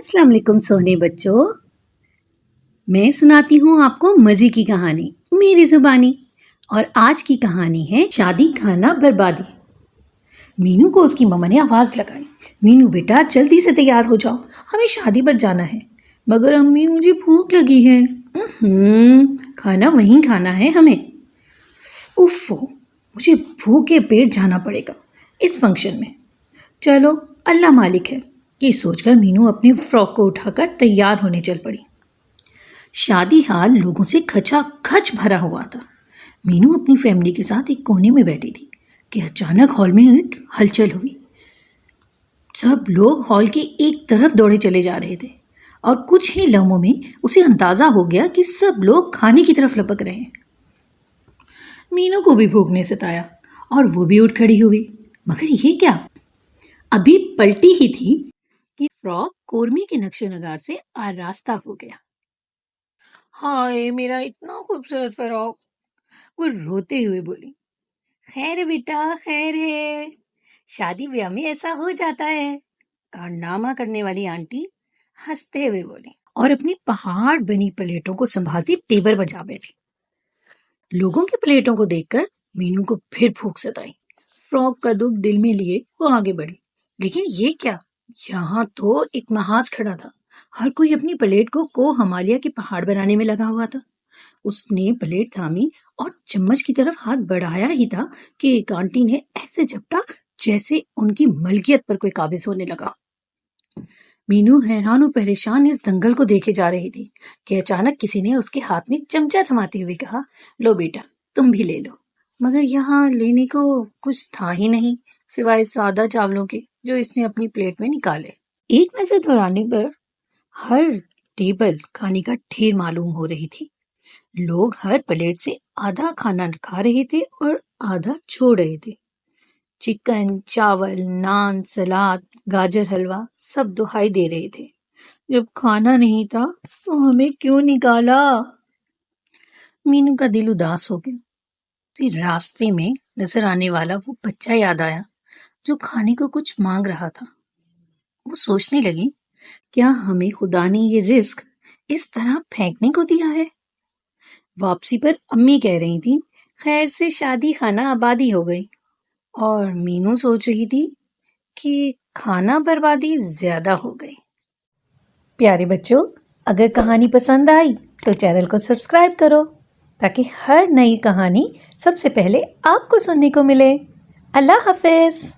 अस्सलाम वालेकुम सोने बच्चों। मैं सुनाती हूँ आपको मज़े की कहानी मेरी ज़ुबानी। और आज की कहानी है शादी खाना बर्बादी। मीनू को उसकी मम्मा ने आवाज़ लगाई, मीनू बेटा जल्दी से तैयार हो जाओ, हमें शादी पर जाना है। मगर अम्मी मुझे भूख लगी है। खाना वहीं खाना है हमें। उफ़ो, मुझे भूखे पेट जाना पड़ेगा इस फंक्शन में। चलो अल्लाह मालिक है। ये सोचकर मीनू अपनी फ्रॉक को उठाकर तैयार होने चल पड़ी। शादी हाल लोगों से खचाखच भरा हुआ था। मीनू अपनी फैमिली के साथ एक कोने में बैठी थी कि अचानक हॉल में एक हलचल हुई। सब लोग हॉल के एक तरफ दौड़े चले जा रहे थे और कुछ ही लम्हों में उसे अंदाजा हो गया कि सब लोग खाने की तरफ लपक रहे हैं। मीनू को भी भूख ने सताया और वो भी उठ खड़ी हुई। मगर ये क्या, अभी पलटी ही थी कि फ्रॉक कोरमे के नक्शे नगार से आरास्ता हो गया। हाय मेरा इतना खूबसूरत फ्रॉक, वो रोते हुए बोली। खैर है बेटा, खैर है, शादी ब्याह में ऐसा हो जाता है, कारनामा करने वाली आंटी हंसते हुए बोली और अपनी पहाड़ बनी प्लेटों को संभालती टेबल पर जा बैठी। लोगों की प्लेटों को देखकर मीनू को फिर भूख सताई। फ्रॉक का दुख दिल में लिए वो आगे बढ़ी। लेकिन ये क्या, यहाँ तो एक महाज खड़ा था। हर कोई अपनी प्लेट को हिमालय के पहाड़ बनाने में लगा हुआ था। उसने प्लेट थामी और चम्मच की तरफ हाथ बढ़ाया ही था कि एक आंटी ने ऐसे झपटा जैसे उनकी मलकियत पर कोई काबिज होने लगा। मीनू हैरान और परेशान इस दंगल को देखे जा रही थी कि अचानक किसी ने उसके हाथ में चमचा थमाते हुए कहा, लो बेटा तुम भी ले लो। मगर यहाँ लेने को कुछ था ही नहीं सिवाय सादा चावलों के जो इसने अपनी प्लेट में निकाले। एक नजर दौड़ाने पर हर टेबल खाने का ढेर मालूम हो रही थी। लोग हर प्लेट से आधा खाना खा रहे थे और आधा छोड़ रहे थे। चिकन, चावल, नान, सलाद, गाजर हलवा सब दुहाई दे रहे थे। जब खाना नहीं था तो हमें क्यों निकाला? मीनू का दिल उदास हो गया। फिर रास्ते में नजर आने वाला वो बच्चा याद आया जो खाने को कुछ मांग रहा था। वो सोचने लगी, क्या हमें खुदा ने ये रिस्क इस तरह फेंकने को दिया है? वापसी पर अम्मी कह रही थी, खैर से शादी खाना आबादी हो गई। और मीनू सोच रही थी कि खाना बर्बादी ज्यादा हो गई। प्यारे बच्चों, अगर कहानी पसंद आई तो चैनल को सब्सक्राइब करो ताकि हर नई कहानी सबसे पहले आपको सुनने को मिले। अल्लाह हाफिज।